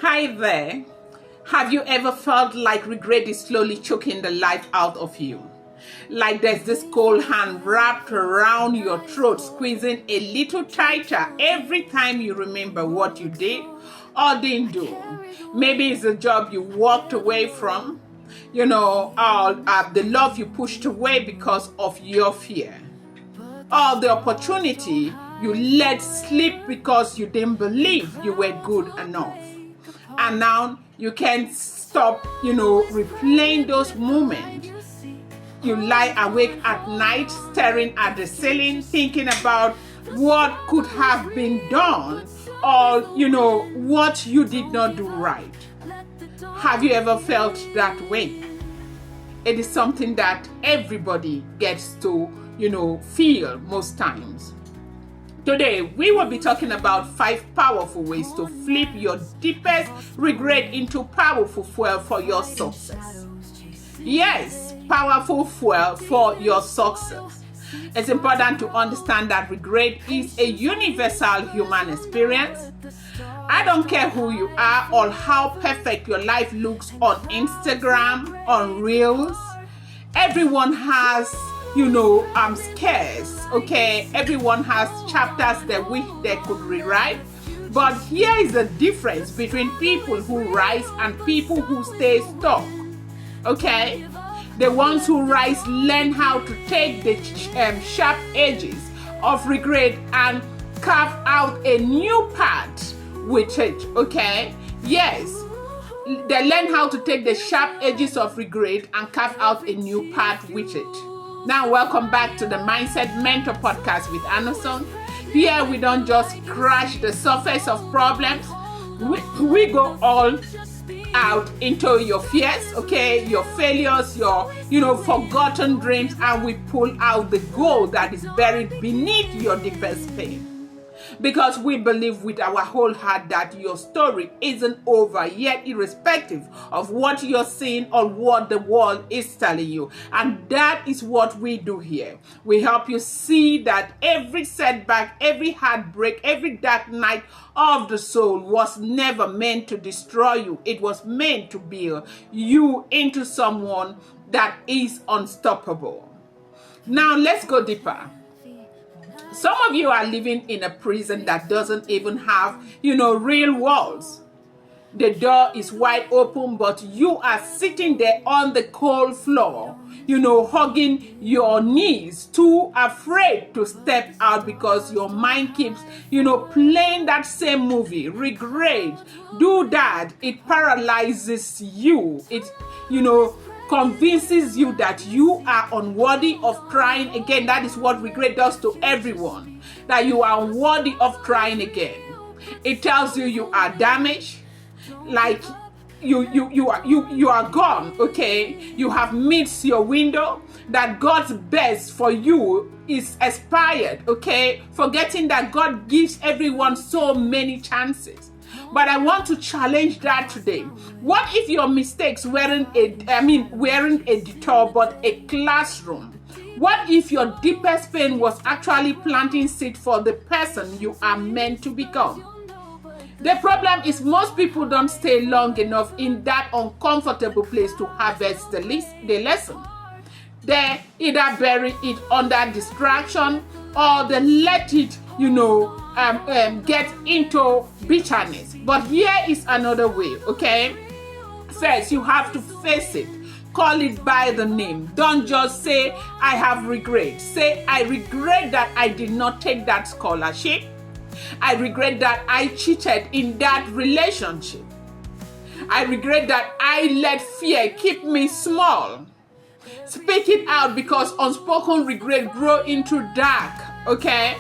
Hi there. Have you ever felt like regret is slowly choking the life out of you? Like there's this cold hand wrapped around your throat, squeezing a little tighter every time you remember what you did or didn't do. Maybe it's the job you walked away from, or the love you pushed away because of your fear, or the opportunity you let slip because you didn't believe you were good enough. And now you can't stop, replaying those moments. You lie awake at night, staring at the ceiling, thinking about what could have been done or, what you did not do right. Have you ever felt that way? It is something that everybody gets to, feel most times. Today, we will be talking about 5 powerful ways to flip your deepest regret into powerful fuel for your success. Yes, powerful fuel for your success. It's important to understand that regret is a universal human experience. I don't care who you are or how perfect your life looks on Instagram, on Reels. Everyone has scares, okay? Everyone has chapters they wish they could rewrite. But here is the difference between people who rise and people who stay stuck, okay? The ones who rise learn how to take the sharp edges of regret and carve out a new path with it, okay? Yes, they learn how to take the sharp edges of regret and carve out a new path with it. Now, welcome back to the Mindset Mentor Podcast with Anderson. Here, we don't just crash the surface of problems. We go all out into your fears, okay, your failures, your, forgotten dreams, and we pull out the gold that is buried beneath your deepest pain. Because we believe with our whole heart that your story isn't over yet, irrespective of what you're seeing or what the world is telling you. And that is what we do here. We help you see that every setback, every heartbreak, every dark night of the soul was never meant to destroy you. It was meant to build you into someone that is unstoppable. Now let's go deeper. Some of you are living in a prison that doesn't even have, real walls. The door is wide open, but you are sitting there on the cold floor, hugging your knees, too afraid to step out because your mind keeps, playing that same movie. Regret, do that. It paralyzes you. It, convinces you that you are unworthy of trying again. That is what regret does to everyone, that you are unworthy of trying again. It tells you are damaged, like you are gone, okay? You have missed your window, that God's best for you is expired, okay? Forgetting that God gives everyone so many chances. But I want to challenge that today. What if your mistakes weren't a detour but a classroom? What if your deepest pain was actually planting seed for the person you are meant to become? The problem is most people don't stay long enough in that uncomfortable place to harvest the lesson. They either bury it under distraction or they let it, get into bitterness. But here is another way, okay? First, you have to face it. Call it by the name. Don't just say, I have regret. Say, I regret that I did not take that scholarship. I regret that I cheated in that relationship. I regret that I let fear keep me small. Speak it out because unspoken regret grows into dark, okay?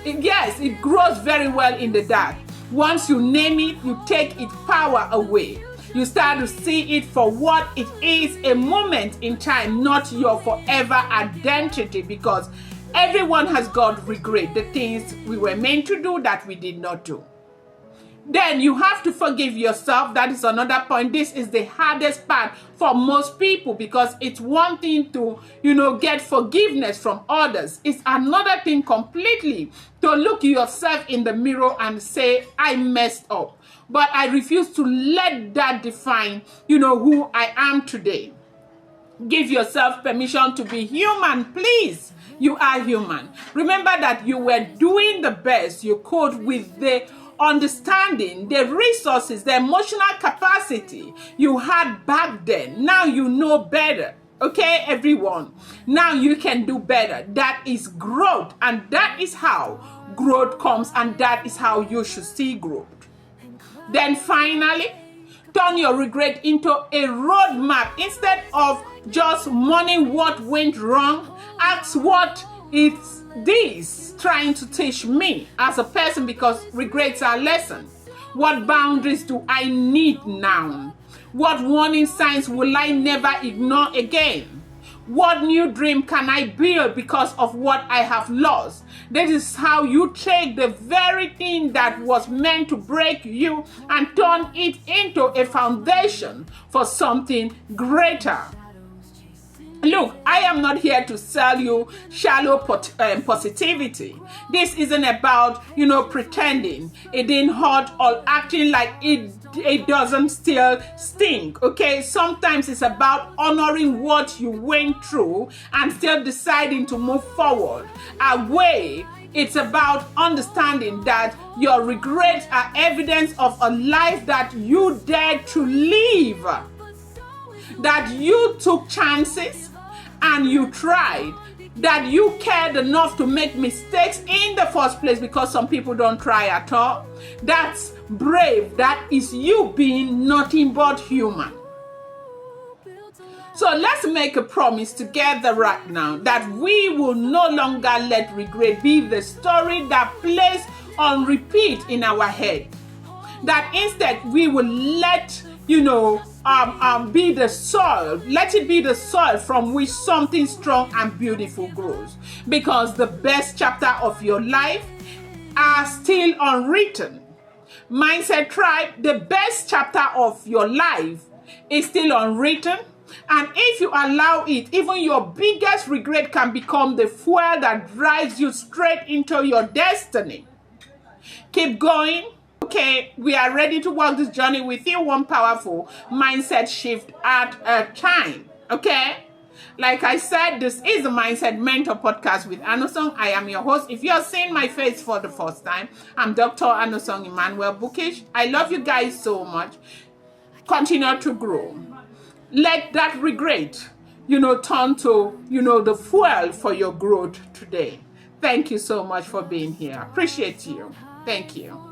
Yes, it grows very well in the dark. Once you name it, you take its power away. You start to see it for what it is, a moment in time, not your forever identity, because everyone has got regret, the things we were meant to do that we did not do. Then you have to forgive yourself. That is another point. This is the hardest part for most people because it's one thing to, get forgiveness from others. It's another thing completely to look yourself in the mirror and say, I messed up. But I refuse to let that define, who I am today. Give yourself permission to be human, please. You are human. Remember that you were doing the best you could with the understanding, the resources, the emotional capacity you had back then. Now you know better. Okay, everyone. Now you can do better. That is growth, and that is how growth comes, and that is how you should see growth. Then finally, turn your regret into a roadmap. Instead of just mourning what went wrong, ask what is this trying to teach me as a person, because regrets are lessons. What boundaries do I need now? What warning signs will I never ignore again? What new dream can I build because of what I have lost? This is how you take the very thing that was meant to break you and turn it into a foundation for something greater. Look, I am not here to sell you shallow positivity. This isn't about, pretending it didn't hurt or acting like it doesn't still stink, okay? Sometimes it's about honoring what you went through and still deciding to move forward. It's about understanding that your regrets are evidence of a life that you dared to live, that you took chances and you tried, that you cared enough to make mistakes in the first place, because some people don't try at all. That's brave. That is you being nothing but human. So let's make a promise together right now that we will no longer let regret be the story that plays on repeat in our head. That instead we will let be the soil. Let it be the soil from which something strong and beautiful grows. Because the best chapter of your life are still unwritten. Mindset Tribe, the best chapter of your life is still unwritten. And if you allow it, even your biggest regret can become the fuel that drives you straight into your destiny. Keep going. Okay, we are ready to walk this journey with you, one powerful mindset shift at a time. Okay? Like I said, this is the Mindset Mentor Podcast with Anosong. I am your host. If you're seeing my face for the first time, I'm Dr. Anosong Emmanuel Bookish. I love you guys so much. Continue to grow. Let that regret, turn to, the fuel for your growth today. Thank you so much for being here. Appreciate you. Thank you.